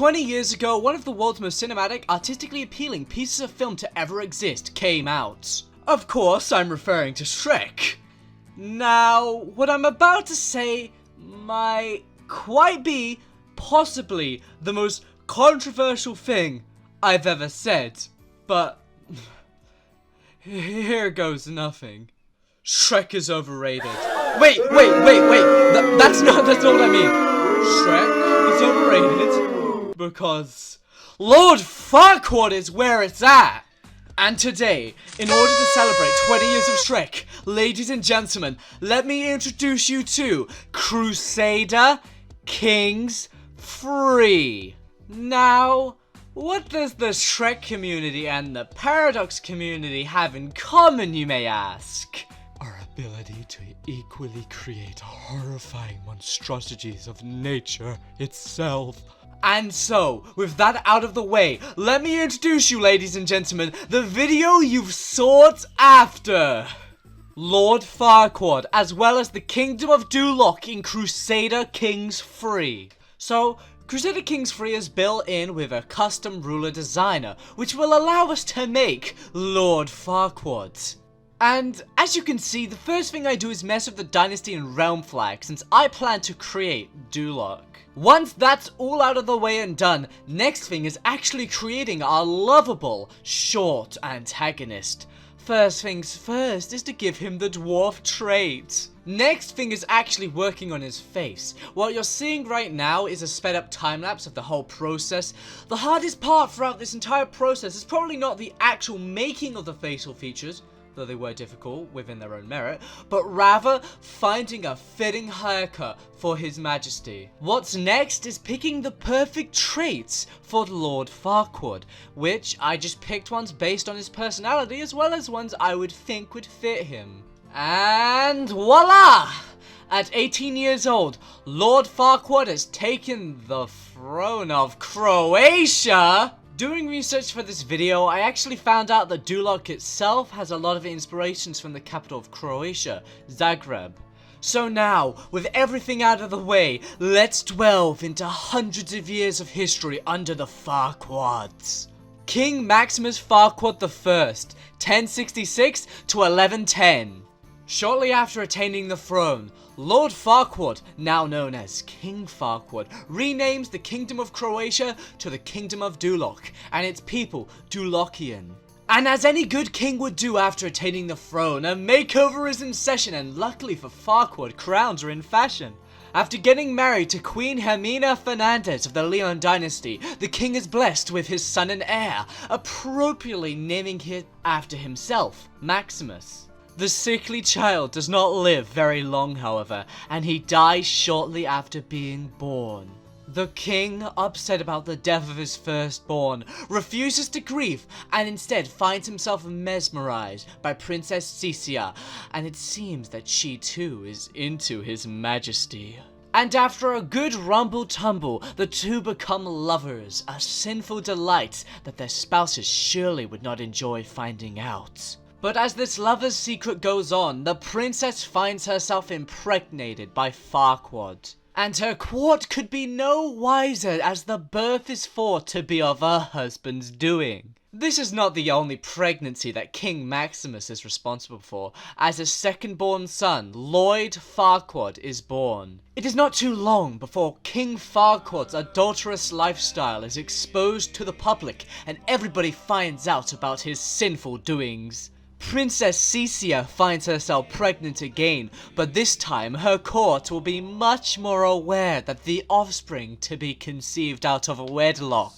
20 years ago, one of the world's most cinematic, artistically appealing pieces of film to ever exist came out. Of course, I'm referring to Shrek. Now, what I'm about to say might quite be possibly the most controversial thing I've ever said, but here goes nothing. Shrek is overrated. Wait. That's not what I mean. Shrek is overrated because Lord Farquaad is where it's at. And today, in order to celebrate 20 years of Shrek, ladies and gentlemen, let me introduce you to Crusader Kings 3. Now, what does the Shrek community and the Paradox community have in common, you may ask? Our ability to equally create horrifying monstrosities of nature itself. And so, with that out of the way, let me introduce you, ladies and gentlemen, the video you've sought after. Lord Farquaad, as well as the Kingdom of Duloc in Crusader Kings 3. So, Crusader Kings 3 is built in with a custom ruler designer, which will allow us to make Lord Farquaad. And as you can see, the first thing I do is mess with the dynasty and realm flag, since I plan to create Duloc. Once that's all out of the way and done, next thing is actually creating our lovable, short antagonist. First things first is to give him the dwarf trait. Next thing is actually working on his face. What you're seeing right now is a sped up time lapse of the whole process. The hardest part throughout this entire process is probably not the actual making of the facial features, though they were difficult within their own merit, but rather finding a fitting haircut for His Majesty. What's next is picking the perfect traits for Lord Farquaad, which I just picked ones based on his personality as well as ones I would think would fit him. And voila! At 18 years old, Lord Farquaad has taken the throne of Croatia. Doing research for this video, I actually found out that Duloc itself has a lot of inspirations from the capital of Croatia, Zagreb. So now, with everything out of the way, let's delve into hundreds of years of history under the Farquaads. King Maximus Farquaad I, 1066 to 1110. Shortly after attaining the throne, Lord Farquaad, now known as King Farquaad, renames the Kingdom of Croatia to the Kingdom of Duloc, and its people Dulocian. And as any good king would do after attaining the throne, a makeover is in session, and luckily for Farquaad, crowns are in fashion. After getting married to Queen Jimena Fernandez of the Leon Dynasty, the king is blessed with his son and heir, appropriately naming him after himself, Maximus. The sickly child does not live very long, however, and he dies shortly after being born. The king, upset about the death of his firstborn, refuses to grieve and instead finds himself mesmerized by Princess Cicia, and it seems that she too is into His Majesty. And after a good rumble-tumble, the two become lovers, a sinful delight that their spouses surely would not enjoy finding out. But as this lover's secret goes on, the princess finds herself impregnated by Farquaad. And her court could be no wiser, as the birth is thought to be of her husband's doing. This is not the only pregnancy that King Maximus is responsible for, as his second-born son, Lloyd Farquaad, is born. It is not too long before King Farquaad's adulterous lifestyle is exposed to the public, and everybody finds out about his sinful doings. Princess Cicia finds herself pregnant again, but this time her court will be much more aware that the offspring to be conceived out of wedlock.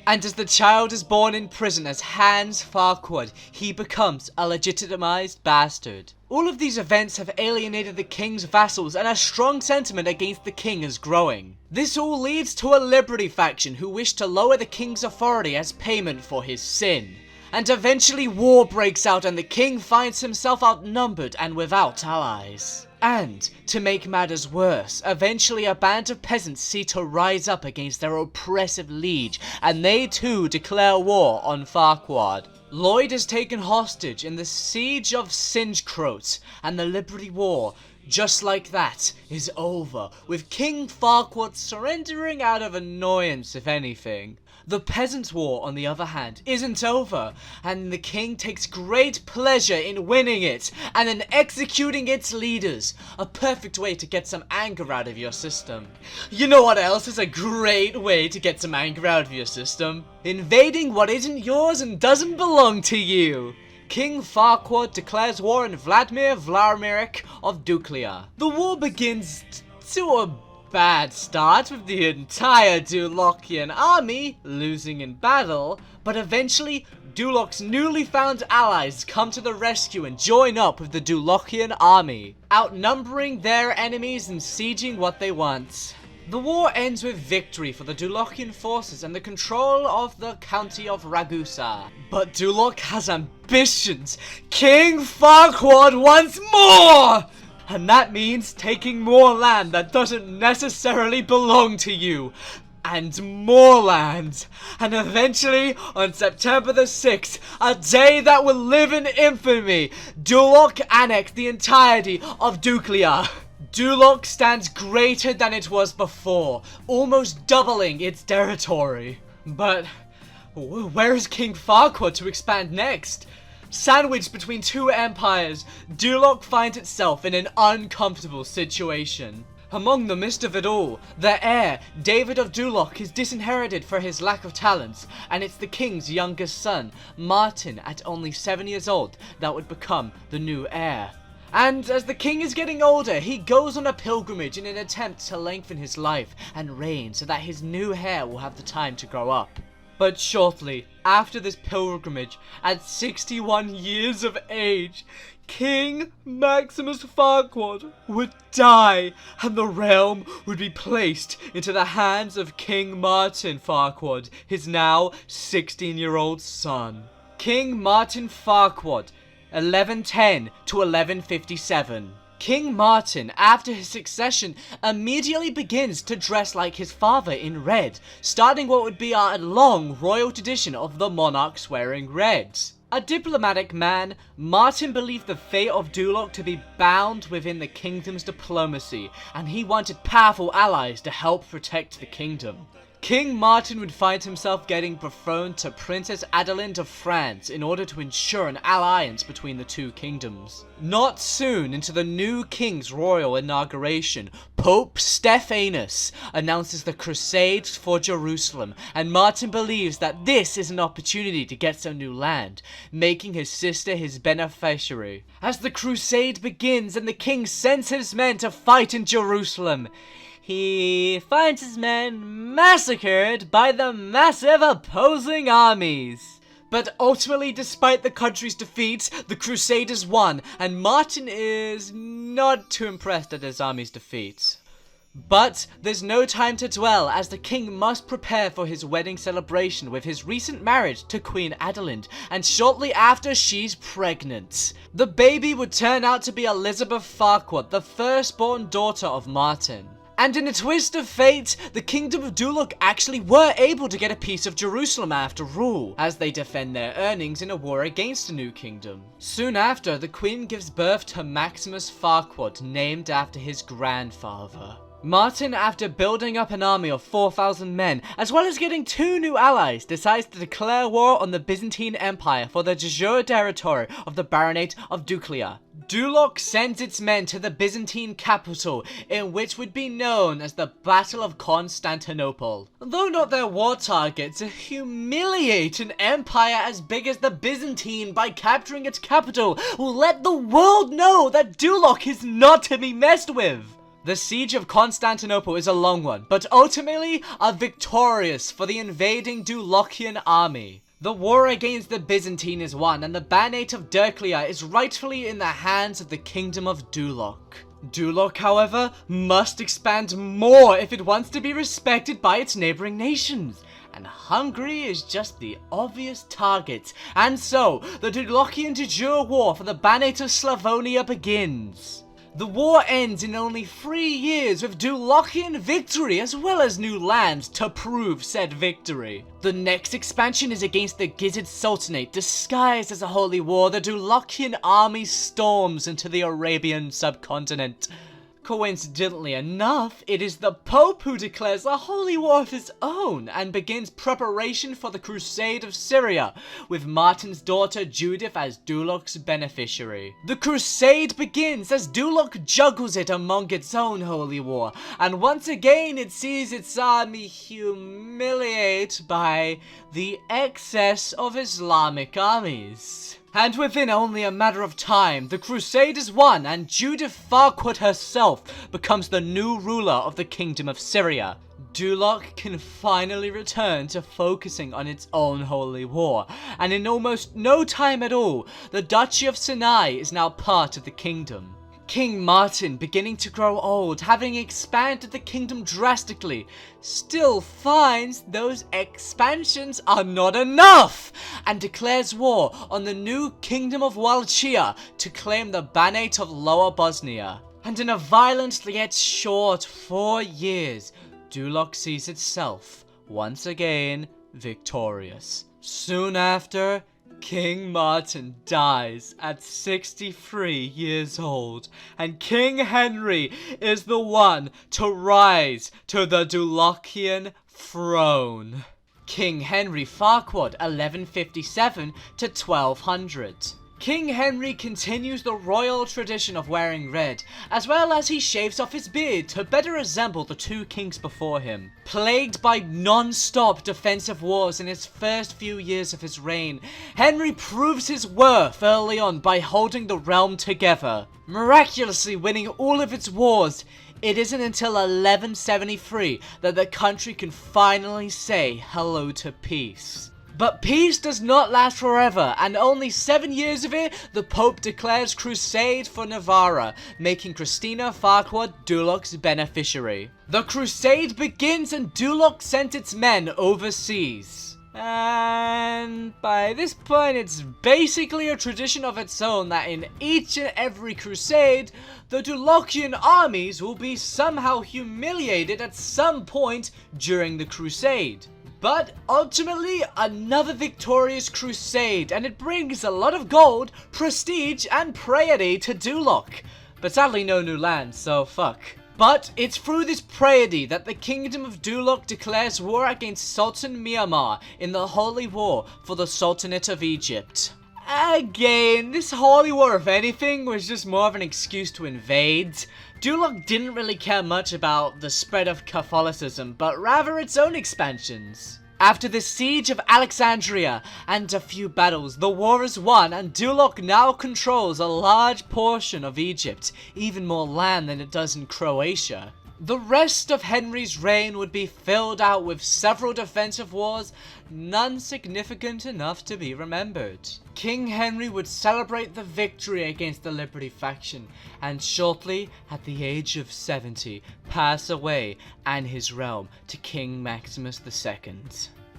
And as the child is born in prison as Hans Farquaad, he becomes a legitimized bastard. All of these events have alienated the king's vassals, and a strong sentiment against the king is growing. This all leads to a Liberty faction who wish to lower the king's authority as payment for his sin. And eventually war breaks out and the king finds himself outnumbered and without allies. And, to make matters worse, eventually a band of peasants see to rise up against their oppressive liege, and they too declare war on Farquaad. Lloyd is taken hostage in the siege of Singekrot, and the Liberty War just like that, is over, with King Farquaad surrendering out of annoyance, if anything. The Peasant War, on the other hand, isn't over, and the king takes great pleasure in winning it, and then executing its leaders. A perfect way to get some anger out of your system. You know what else is a great way to get some anger out of your system? Invading what isn't yours and doesn't belong to you. King Farquaad declares war on Vladimir Vladimirik of Duloc. The war begins to a bad start, with the entire Dulocian army losing in battle, but eventually Duloc's newly found allies come to the rescue and join up with the Dulocian army, outnumbering their enemies and sieging what they want. The war ends with victory for the Dulocian forces and the control of the county of Ragusa. But Duloc has ambitions. King Farquaad wants more! And that means taking more land that doesn't necessarily belong to you. And more land. And eventually, on September the 6th, a day that will live in infamy, Duloc annexed the entirety of Duloc. Duloc stands greater than it was before, almost doubling its territory. But where is King Farquaad to expand next? Sandwiched between two empires, Duloc finds itself in an uncomfortable situation. Among the midst of it all, the heir, David of Duloc, is disinherited for his lack of talents, and it's the king's youngest son, Martin, at only 7 years old, that would become the new heir. And as the king is getting older, he goes on a pilgrimage in an attempt to lengthen his life and reign so that his new heir will have the time to grow up. But shortly after this pilgrimage, at 61 years of age, King Maximus Farquaad would die, and the realm would be placed into the hands of King Martin Farquaad, his now 16-year-old son. King Martin Farquaad, 1110 to 1157. King Martin, after his succession, immediately begins to dress like his father in red, starting what would be a long royal tradition of the monarchs wearing red. A diplomatic man, Martin believed the fate of Duloc to be bound within the kingdom's diplomacy, and he wanted powerful allies to help protect the kingdom. King Martin would find himself getting betrothed to Princess Adeline of France in order to ensure an alliance between the two kingdoms. Not soon into the new king's royal inauguration, Pope Stephanus announces the Crusades for Jerusalem, and Martin believes that this is an opportunity to get some new land, making his sister his beneficiary. As the crusade begins and the king sends his men to fight in Jerusalem, he finds his men massacred by the massive opposing armies. But ultimately, despite the country's defeats, the Crusaders won, and Martin is not too impressed at his army's defeats. But there's no time to dwell, as the king must prepare for his wedding celebration with his recent marriage to Queen Adeline, and shortly after she's pregnant. The baby would turn out to be Elizabeth Farquaad, the firstborn daughter of Martin. And in a twist of fate, the kingdom of Duloc actually were able to get a piece of Jerusalem after all, as they defend their earnings in a war against the new kingdom. Soon after, the queen gives birth to Maximus Farquaad, named after his grandfather. Martin, after building up an army of 4,000 men, as well as getting 2 new allies, decides to declare war on the Byzantine Empire for the de jure territory of the Baronate of Duloc. Duloc sends its men to the Byzantine capital, in which would be known as the Battle of Constantinople. Though not their war target, to humiliate an empire as big as the Byzantine by capturing its capital will let the world know that Duloc is not to be messed with. The siege of Constantinople is a long one, but ultimately a victorious for the invading Dulocian army. The war against the Byzantine is won, and the Banate of Duloc is rightfully in the hands of the kingdom of Duloc. Duloc, however, must expand more if it wants to be respected by its neighboring nations. And Hungary is just the obvious target, and so the Dulocian de jure war for the Banate of Slavonia begins. The war ends in only 3 years with Dulocian victory as well as new lands to prove said victory. The next expansion is against the Gizzard Sultanate. Disguised as a holy war, the Dulocian army storms into the Arabian subcontinent. Coincidentally enough, it is the Pope who declares a holy war of his own and begins preparation for the Crusade of Syria, with Martin's daughter Judith as Duloc's beneficiary. The crusade begins as Duloc juggles it among its own holy war, and once again it sees its army humiliated by the excess of Islamic armies. And within only a matter of time, the crusade is won and Judith Farquaad herself becomes the new ruler of the Kingdom of Syria. Duloc can finally return to focusing on its own holy war, and in almost no time at all, the Duchy of Sinai is now part of the kingdom. King Martin, beginning to grow old, having expanded the kingdom drastically, still finds those expansions are not enough and declares war on the new kingdom of Wallachia to claim the Banate of Lower Bosnia. And in a violent yet short 4 years, Duloc sees itself once again victorious. Soon after, King Martin dies at 63 years old, and King Henri is the one to rise to the Dulocian throne. King Henri Farquaad, 1157 to 1200. King Henri continues the royal tradition of wearing red, as well as he shaves off his beard to better resemble the 2 kings before him. Plagued by non-stop defensive wars in his first few years of his reign, Henri proves his worth early on by holding the realm together. Miraculously winning all of its wars, it isn't until 1173 that the country can finally say hello to peace. But peace does not last forever, and only 7 years of it, the Pope declares crusade for Navarra, making Christina Farquaad Duloc's beneficiary. The crusade begins and Duloc sent its men overseas. And by this point, it's basically a tradition of its own that in each and every crusade, the Dulocian armies will be somehow humiliated at some point during the crusade. But ultimately, another victorious crusade, and it brings a lot of gold, prestige, and piety to Duloc. But sadly no new land, so fuck. But it's through this piety that the Kingdom of Duloc declares war against Sultan Myanmar in the Holy War for the Sultanate of Egypt. Again, this holy war, if anything, was just more of an excuse to invade. Duloc didn't really care much about the spread of Catholicism, but rather its own expansions. After the siege of Alexandria and a few battles, the war is won and Duloc now controls a large portion of Egypt, even more land than it does in Croatia. The rest of Henri's reign would be filled out with several defensive wars, none significant enough to be remembered. King Henri would celebrate the victory against the Liberty faction, and shortly, at the age of 70, pass away and his realm to King Maximus II.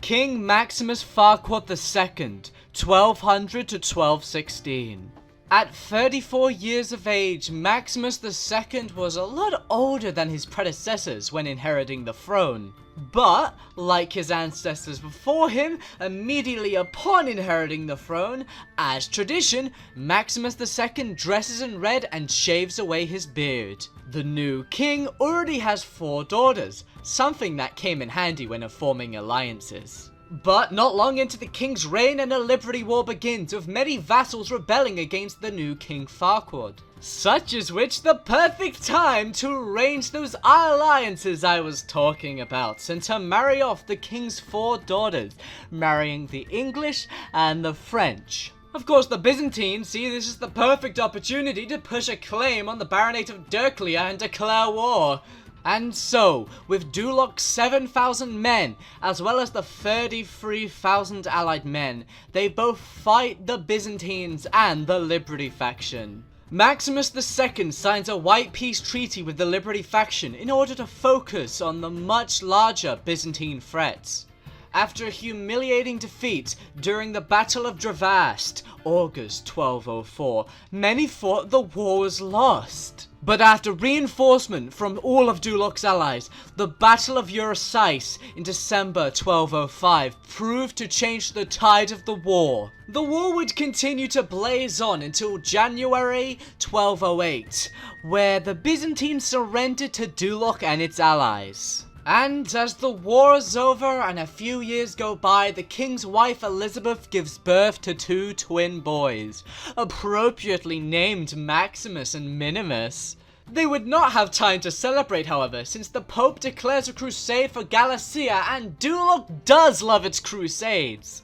King Maximus Farquaad II, 1200 to 1216. At 34 years of age, Maximus II was a lot older than his predecessors when inheriting the throne. But, like his ancestors before him, immediately upon inheriting the throne, as tradition, Maximus II dresses in red and shaves away his beard. The new king already has 4 daughters, something that came in handy when forming alliances. But not long into the king's reign and a liberty war begins, with many vassals rebelling against the new King Farquaad. Such is which the perfect time to arrange those alliances I was talking about, and to marry off the king's 4 daughters, marrying the English and the French. Of course, the Byzantines see this as the perfect opportunity to push a claim on the Baronate of Derklia and declare war. And so, with Duloc's 7,000 men, as well as the 33,000 allied men, they both fight the Byzantines and the Liberty faction. Maximus II signs a white peace treaty with the Liberty faction in order to focus on the much larger Byzantine threats. After a humiliating defeat during the Battle of Dravast, August 1204, many thought the war was lost. But after reinforcement from all of Duloc's allies, the Battle of Eurysais in December 1205 proved to change the tide of the war. The war would continue to blaze on until January 1208, where the Byzantines surrendered to Duloc and its allies. And as the war is over and a few years go by, the king's wife Elizabeth gives birth to 2 twin boys, appropriately named Maximus and Minimus. They would not have time to celebrate, however, since the Pope declares a crusade for Galicia, and Duloc does love its crusades.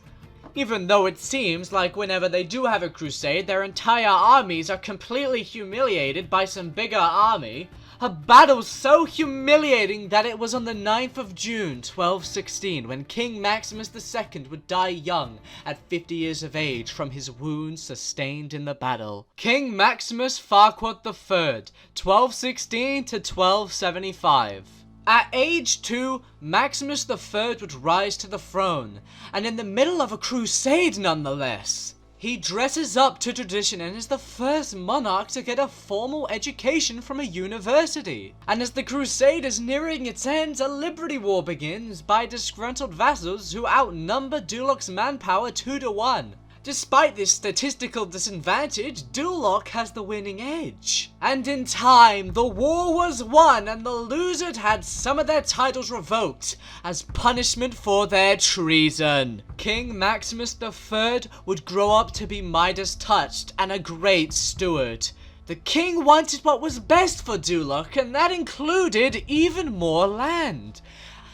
Even though it seems like whenever they do have a crusade, their entire armies are completely humiliated by some bigger army. A battle so humiliating that it was on the 9th of June 1216 when King Maximus II would die young at 50 years of age from his wounds sustained in the battle. King Maximus Farquaad III, 1216 to 1275. At age 2, Maximus III would rise to the throne, and in the middle of a crusade nonetheless. He dresses up to tradition and is the first monarch to get a formal education from a university. And as the crusade is nearing its end, a liberty war begins by disgruntled vassals who outnumber Duloc's manpower 2 to 1. Despite this statistical disadvantage, Duloc has the winning edge. And in time, the war was won and the losers had some of their titles revoked as punishment for their treason. King Maximus III would grow up to be Midas-touched and a great steward. The king wanted what was best for Duloc, and that included even more land.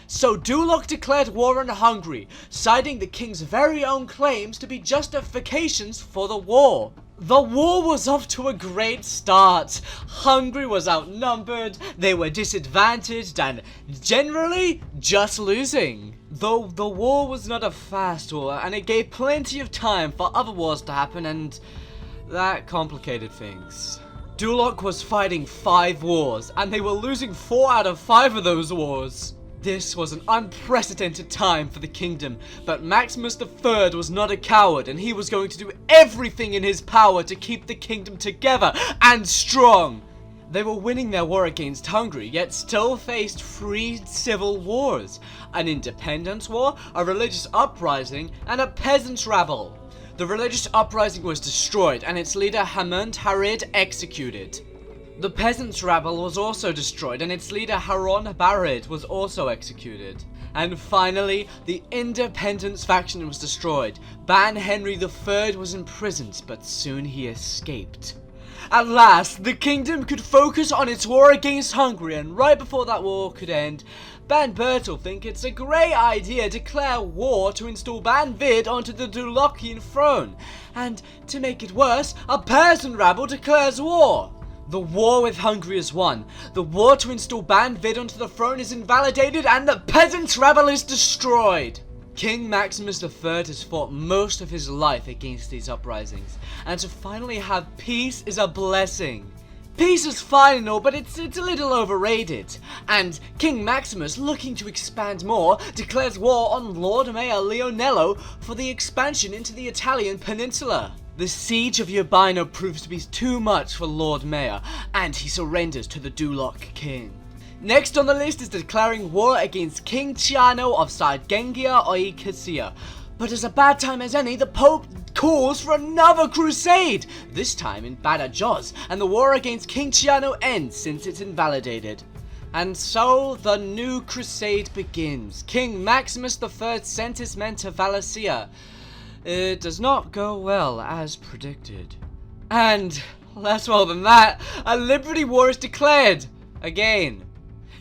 So Duloc declared war on Hungary, citing the king's very own claims to be justifications for the war. The war was off to a great start. Hungary was outnumbered, they were disadvantaged, and generally just losing. Though the war was not a fast war, and it gave plenty of time for other wars to happen, and that complicated things. Duloc was fighting 5 wars, and they were losing 4 out of 5 of those wars. This was an unprecedented time for the kingdom, but Maximus III was not a coward, and he was going to do everything in his power to keep the kingdom together and strong. They were winning their war against Hungary, yet still faced 3 civil wars: an independence war, a religious uprising, and a peasants' rabble. The religious uprising was destroyed, and its leader Hamund Harid executed. The peasants' rabble was also destroyed, and its leader Haron Barid was also executed. And finally, the independence faction was destroyed. Ban Henri III was imprisoned, but soon he escaped. At last, the kingdom could focus on its war against Hungary, and right before that war could end, Ban Bertel think it's a great idea to declare war to install Ban Vid onto the Dulocian throne. And to make it worse, a peasant rabble declares war. The war with Hungary is won, the war to install Ban Vid onto the throne is invalidated, and the peasants' rabble is destroyed. King Maximus III has fought most of his life against these uprisings, and to finally have peace is a blessing. Peace is fine and all, but it's a little overrated. And King Maximus, looking to expand more, declares war on Lord Mayor Leonello for the expansion into the Italian peninsula. The siege of Urbino proves to be too much for Lord Mayor, and he surrenders to the Duloc king. Next on the list is declaring war against King Ciano of Sardengia or Icacia. But as a bad time as any, the Pope calls for another crusade, this time in Badajoz, and the war against King Ciano ends since it's invalidated. And so the new crusade begins. King Maximus III sent his men to Valencia. It does not go well as predicted. And, less well than that, a liberty war is declared. Again.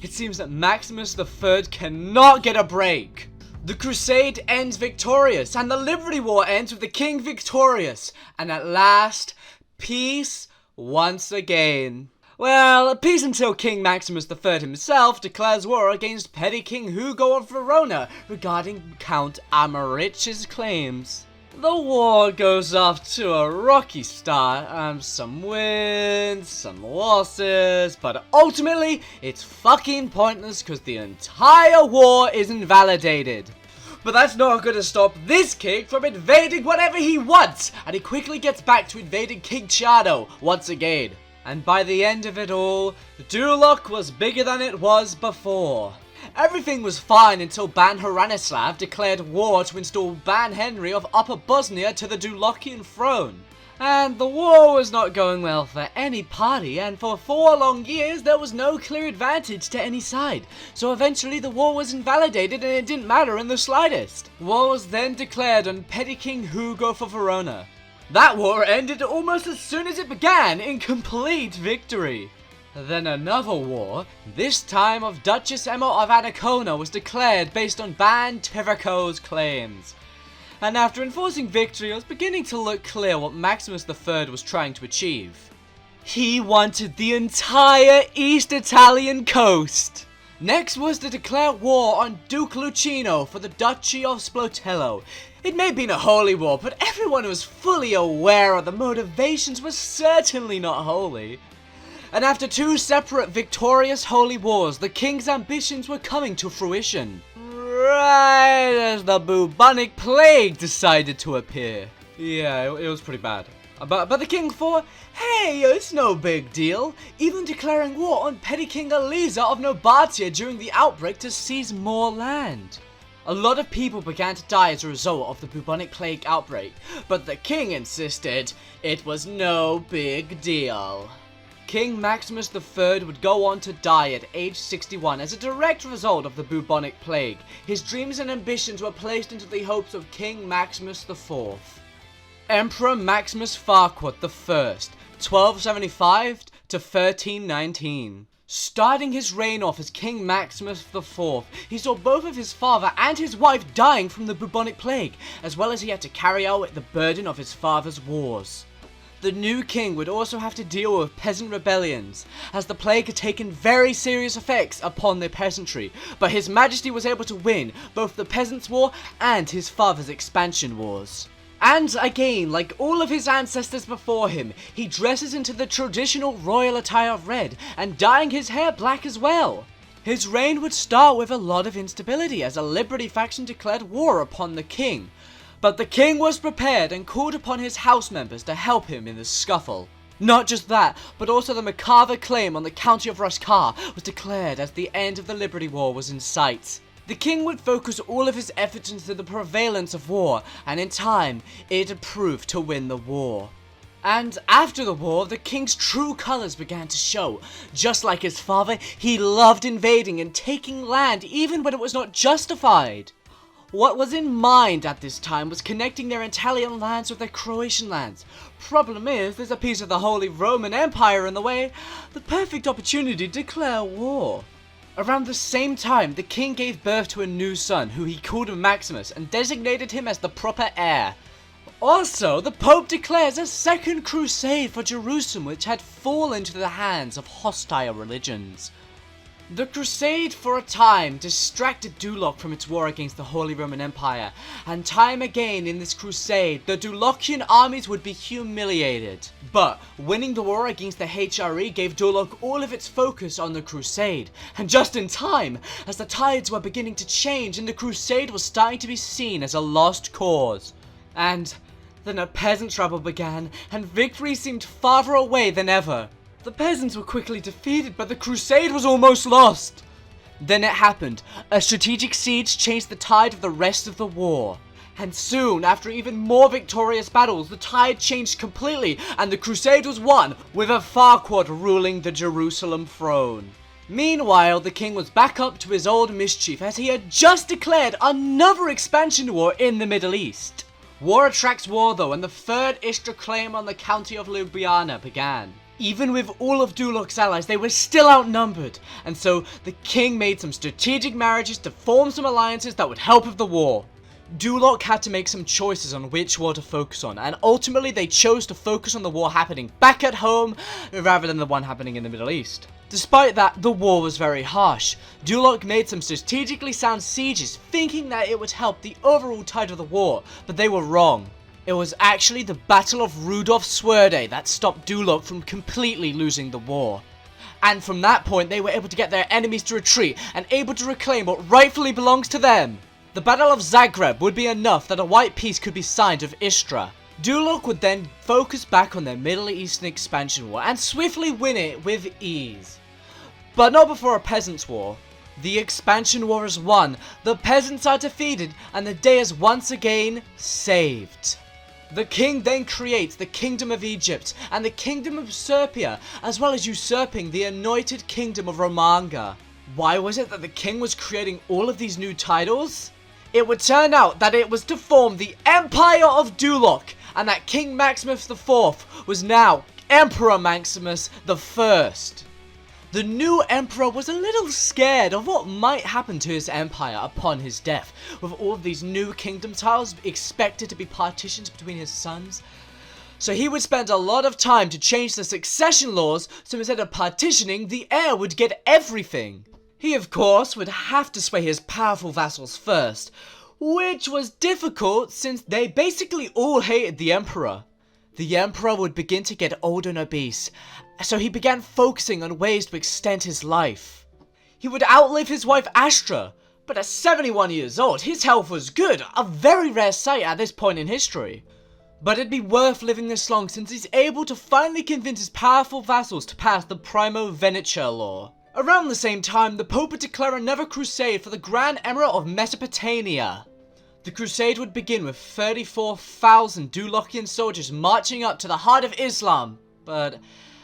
It seems that Maximus III cannot get a break. The crusade ends victorious, and the liberty war ends with the king victorious. And at last, peace once again. Well, peace until King Maximus III himself declares war against petty King Hugo of Verona regarding Count Amarich's claims. The war goes off to a rocky start, some wins, some losses, but ultimately, it's fucking pointless because the entire war is invalidated. But that's not going to stop this king from invading whatever he wants, and he quickly gets back to invading King Chado once again. And by the end of it all, Duloc was bigger than it was before. Everything was fine until Ban Hranislav declared war to install Ban Henri of Upper Bosnia to the Dulocian throne. And the war was not going well for any party, and for 4 long years there was no clear advantage to any side. So eventually the war was invalidated and it didn't matter in the slightest. War was then declared on Petty King Hugo for Verona. That war ended almost as soon as it began in complete victory. Then another war, this time of Duchess Emma of Ancona, was declared based on Ban Tivrico's claims. And after enforcing victory, it was beginning to look clear what Maximus III was trying to achieve. He wanted the entire East Italian coast. Next was to declare war on Duke Lucino for the Duchy of Splotello. It may have been a holy war, but everyone was fully aware of the motivations were certainly not holy. And after 2 separate victorious holy wars, the king's ambitions were coming to fruition. Right as the bubonic plague decided to appear. Yeah, it was pretty bad. But the king thought, hey, it's no big deal, even declaring war on Petty King Eliza of Nobatia during the outbreak to seize more land. A lot of people began to die as a result of the bubonic plague outbreak, but the king insisted it was no big deal. King Maximus III would go on to die at age 61 as a direct result of the bubonic plague. His dreams and ambitions were placed into the hopes of King Maximus IV. Emperor Maximus Farquaad I, 1275 to 1319. Starting his reign off as King Maximus IV, he saw both of his father and his wife dying from the bubonic plague, as well as he had to carry out the burden of his father's wars. The new king would also have to deal with peasant rebellions, as the plague had taken very serious effects upon the peasantry, but his majesty was able to win both the Peasants' War and his father's expansion wars. And again, like all of his ancestors before him, he dresses into the traditional royal attire of red, and dyeing his hair black as well. His reign would start with a lot of instability, as a Liberty faction declared war upon the king. But the king was prepared and called upon his house members to help him in the scuffle. Not just that, but also the macabre claim on the county of Raskar was declared as the end of the Liberty War was in sight. The king would focus all of his efforts into the prevalence of war, and in time, it had proved to win the war. And after the war, the king's true colors began to show. Just like his father, he loved invading and taking land even when it was not justified. What was in mind at this time was connecting their Italian lands with their Croatian lands. Problem is, there's a piece of the Holy Roman Empire in the way, the perfect opportunity to declare war. Around the same time, the king gave birth to a new son, who he called Maximus, and designated him as the proper heir. Also, the Pope declares a second crusade for Jerusalem, which had fallen into the hands of hostile religions. The crusade for a time distracted Duloc from its war against the Holy Roman Empire, and time again in this crusade, the Dulocian armies would be humiliated. But winning the war against the HRE gave Duloc all of its focus on the crusade, and just in time, as the tides were beginning to change and the crusade was starting to be seen as a lost cause. And then a peasant trouble began, and victory seemed farther away than ever. The peasants were quickly defeated, but the crusade was almost lost. Then it happened. A strategic siege changed the tide of the rest of the war. And soon, after even more victorious battles, the tide changed completely, and the crusade was won, with a Farquaad ruling the Jerusalem throne. Meanwhile, the king was back up to his old mischief, as he had just declared another expansion war in the Middle East. War attracts war though, and the third Istra claim on the county of Ljubljana began. Even with all of Duloc's allies, they were still outnumbered, and so the king made some strategic marriages to form some alliances that would help with the war. Duloc had to make some choices on which war to focus on, and ultimately they chose to focus on the war happening back at home rather than the one happening in the Middle East. Despite that, the war was very harsh. Duloc made some strategically sound sieges, thinking that it would help the overall tide of the war, but they were wrong. It was actually the Battle of Rudolf Swerde that stopped Duloc from completely losing the war. And from that point, they were able to get their enemies to retreat and able to reclaim what rightfully belongs to them. The Battle of Zagreb would be enough that a white peace could be signed with Istra. Duloc would then focus back on their Middle Eastern expansion war and swiftly win it with ease. But not before a peasants' war. The expansion war is won, the peasants are defeated, and the day is once again saved. The king then creates the Kingdom of Egypt and the Kingdom of Serbia, as well as usurping the anointed Kingdom of Romanga. Why was it that the king was creating all of these new titles? It would turn out that it was to form the Empire of Duloc, and that King Maximus IV was now Emperor Maximus I. The new emperor was a little scared of what might happen to his empire upon his death, with all of these new kingdom titles expected to be partitioned between his sons. So he would spend a lot of time to change the succession laws, so instead of partitioning, the heir would get everything. He, of course, would have to sway his powerful vassals first, which was difficult since they basically all hated the emperor. The emperor would begin to get old and obese, so he began focusing on ways to extend his life. He would outlive his wife Astra, but at 71 years old, his health was good, a very rare sight at this point in history. But it'd be worth living this long since he's able to finally convince his powerful vassals to pass the Primo Venetia law. Around the same time, the Pope would declare another crusade for the Grand Emirate of Mesopotamia. The crusade would begin with 34,000 Dulocian soldiers marching up to the heart of Islam, but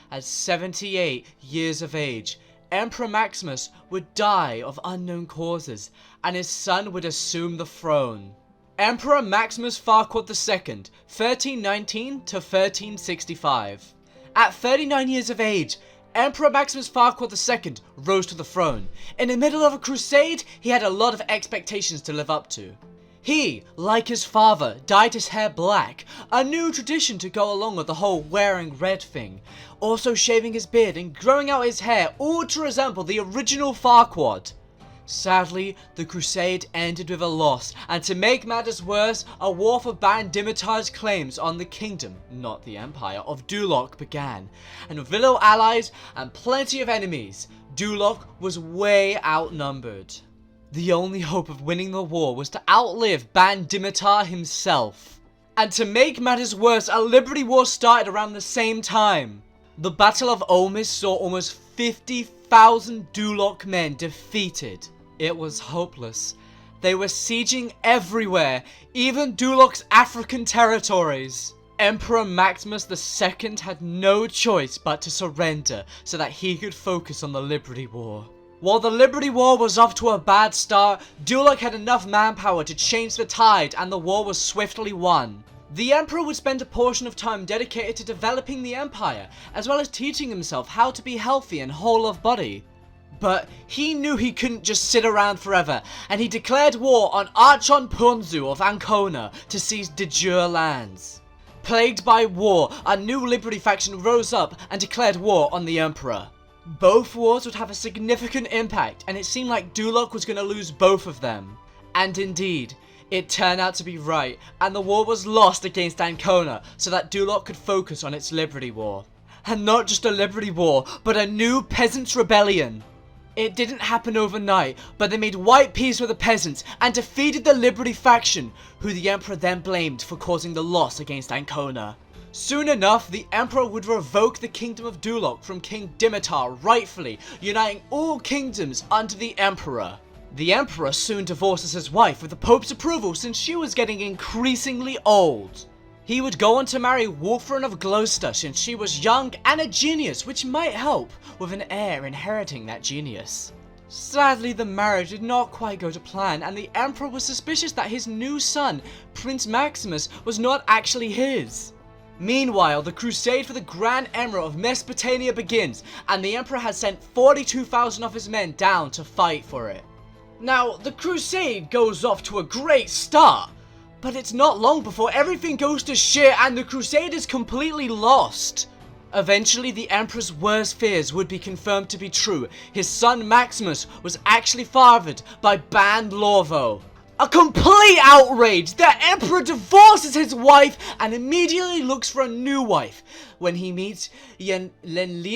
at 78 years of age, Emperor Maximus would die of unknown causes, and his son would assume the throne. Emperor Maximus Farquaad II, 1319 to 1365. At 39 years of age, Emperor Maximus Farquaad II rose to the throne. In the middle of a crusade, he had a lot of expectations to live up to. He, like his father, dyed his hair black, a new tradition to go along with the whole wearing red thing. Also shaving his beard and growing out his hair, all to resemble the original Farquaad. Sadly, the crusade ended with a loss, and to make matters worse, a war for Ban Dimitar's claims on the kingdom, not the empire, of Duloc began. And with little allies and plenty of enemies, Duloc was way outnumbered. The only hope of winning the war was to outlive Ban Dimitar himself. And to make matters worse, a liberty war started around the same time. The Battle of Olmis saw almost 50,000 Duloc men defeated. It was hopeless. They were sieging everywhere, even Duloc's African territories. Emperor Maximus II had no choice but to surrender so that he could focus on the Liberty War. While the Liberty War was off to a bad start, Duloc had enough manpower to change the tide, and the war was swiftly won. The emperor would spend a portion of time dedicated to developing the empire, as well as teaching himself how to be healthy and whole of body. But he knew he couldn't just sit around forever, and he declared war on Archon Punzu of Ancona to seize de jure lands. Plagued by war, a new liberty faction rose up and declared war on the emperor. Both wars would have a significant impact, and it seemed like Duloc was going to lose both of them. And indeed, it turned out to be right, and the war was lost against Ancona so that Duloc could focus on its liberty war. And not just a liberty war, but a new peasants' rebellion. It didn't happen overnight, but they made white peace with the peasants and defeated the Liberty faction, who the emperor then blamed for causing the loss against Ancona. Soon enough, the emperor would revoke the kingdom of Duloc from King Dimitar rightfully, uniting all kingdoms under the emperor. The emperor soon divorces his wife with the Pope's approval since she was getting increasingly old. He would go on to marry Wolfran of Gloucester since she was young and a genius, which might help with an heir inheriting that genius. Sadly, the marriage did not quite go to plan, and the emperor was suspicious that his new son, Prince Maximus, was not actually his. Meanwhile, the crusade for the Grand Emirate of Mesopotamia begins, and the emperor has sent 42,000 of his men down to fight for it. Now, the crusade goes off to a great start, but it's not long before everything goes to shit and the crusade is completely lost. Eventually, the emperor's worst fears would be confirmed to be true. His son Maximus was actually fathered by Ban Lorvo. A complete outrage! The emperor divorces his wife and immediately looks for a new wife when he meets Yenlizaveta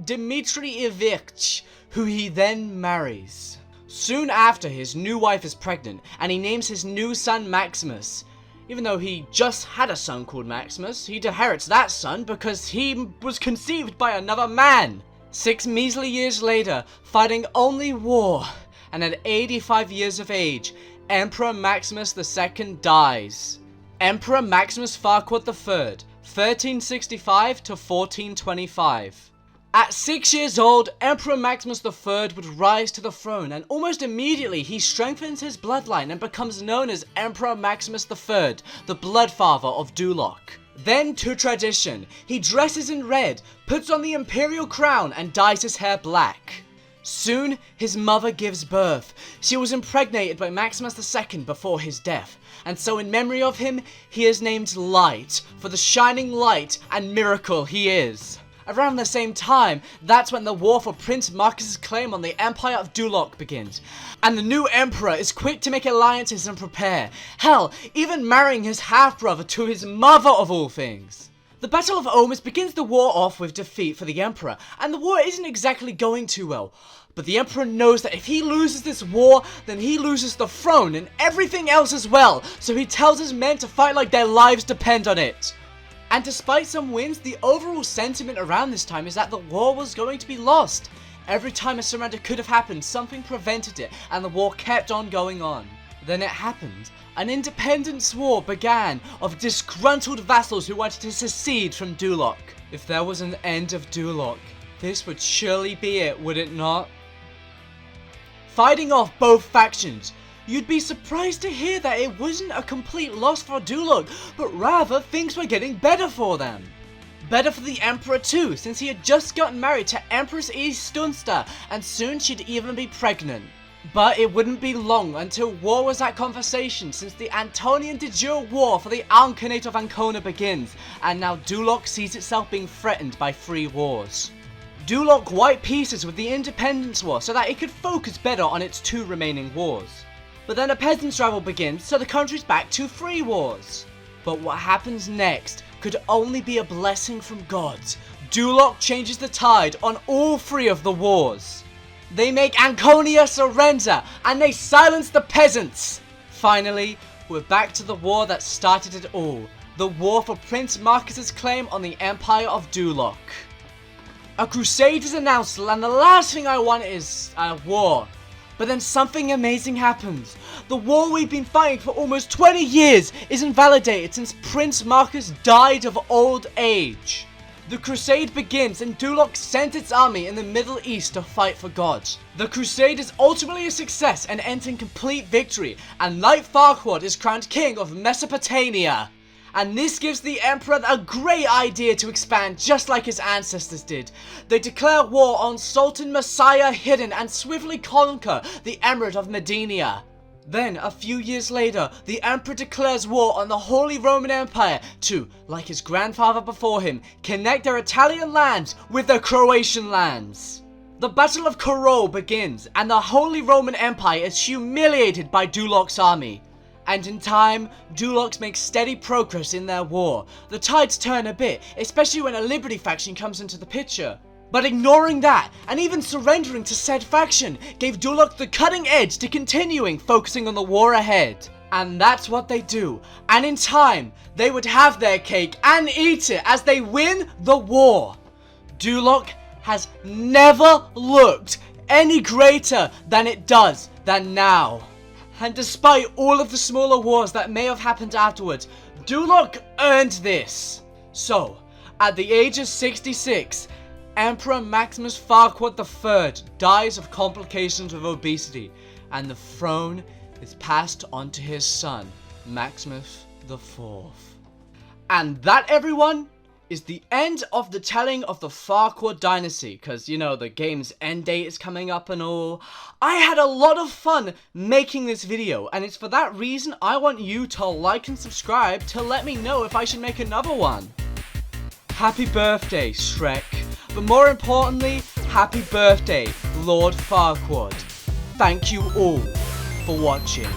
Dmitrievich, who he then marries. Soon after, his new wife is pregnant, and he names his new son Maximus. Even though he just had a son called Maximus, he inherits that son because he was conceived by another man. 6 measly years later, fighting only war, and at 85 years of age, Emperor Maximus II dies. Emperor Maximus Farquaad III, 1365 to 1425. At 6 years old, Emperor Maximus III would rise to the throne, and almost immediately he strengthens his bloodline and becomes known as Emperor Maximus III, the Bloodfather of Duloc. Then, to tradition, he dresses in red, puts on the imperial crown, and dyes his hair black. Soon, his mother gives birth. She was impregnated by Maximus II before his death, and so in memory of him, he is named Light, for the shining light and miracle he is. Around the same time, that's when the war for Prince Marcus's claim on the Empire of Duloc begins, and the new emperor is quick to make alliances and prepare, hell, even marrying his half-brother to his mother of all things. The Battle of Omus begins the war off with defeat for the emperor, and the war isn't exactly going too well. But the emperor knows that if he loses this war, then he loses the throne and everything else as well, so he tells his men to fight like their lives depend on it. And despite some wins, the overall sentiment around this time is that the war was going to be lost. Every time a surrender could have happened, something prevented it, and the war kept on going on. Then it happened. An independence war began of disgruntled vassals who wanted to secede from Duloc. If there was an end of Duloc, this would surely be it, would it not? Fighting off both factions, you'd be surprised to hear that it wasn't a complete loss for Duloc, but rather things were getting better for them. Better for the Emperor too, since he had just gotten married to Empress Stunsta, and soon she'd even be pregnant. But it wouldn't be long until war was at conversation, since the Antonian de jure war for the Alkanate of Ancona begins, and now Duloc sees itself being threatened by 3 wars. Duloc wiped pieces with the Independence War so that it could focus better on its 2 remaining wars. But then a peasants' rival begins, so the country's back to 3 wars. But what happens next could only be a blessing from gods. Duloc changes the tide on all 3 of the wars. They make Anconia surrender, and they silence the peasants. Finally, we're back to the war that started it all. The war for Prince Marcus's claim on the Empire of Duloc. A crusade is announced, and the last thing I want is a war. But then something amazing happens. The war we've been fighting for almost 20 years is invalidated since Prince Marcus died of old age. The crusade begins, and Duloc sent its army in the Middle East to fight for God. The crusade is ultimately a success and ends in complete victory, and Knight Farquaad is crowned king of Mesopotamia. And this gives the emperor a great idea to expand just like his ancestors did. They declare war on Sultan Messiah Hidden and swiftly conquer the Emirate of Medina. Then, a few years later, the emperor declares war on the Holy Roman Empire to, like his grandfather before him, connect their Italian lands with their Croatian lands. The Battle of Karol begins, and the Holy Roman Empire is humiliated by Duloc's army. And in time, Duloc makes steady progress in their war. The tides turn a bit, especially when a Liberty faction comes into the picture. But ignoring that, and even surrendering to said faction, gave Duloc the cutting edge to continuing focusing on the war ahead. And that's what they do. And in time, they would have their cake and eat it as they win the war. Duloc has never looked any greater than it does now. And despite all of the smaller wars that may have happened afterwards, Duloc earned this. So, at the age of 66, Emperor Maximus Farquaad III dies of complications of obesity, and the throne is passed on to his son, Maximus IV. And that, everyone, is the end of the telling of the Farquaad Dynasty, because, you know, the game's end date is coming up and all. I had a lot of fun making this video, and it's for that reason I want you to like and subscribe to let me know if I should make another one. Happy birthday, Shrek. But more importantly, happy birthday, Lord Farquaad. Thank you all for watching.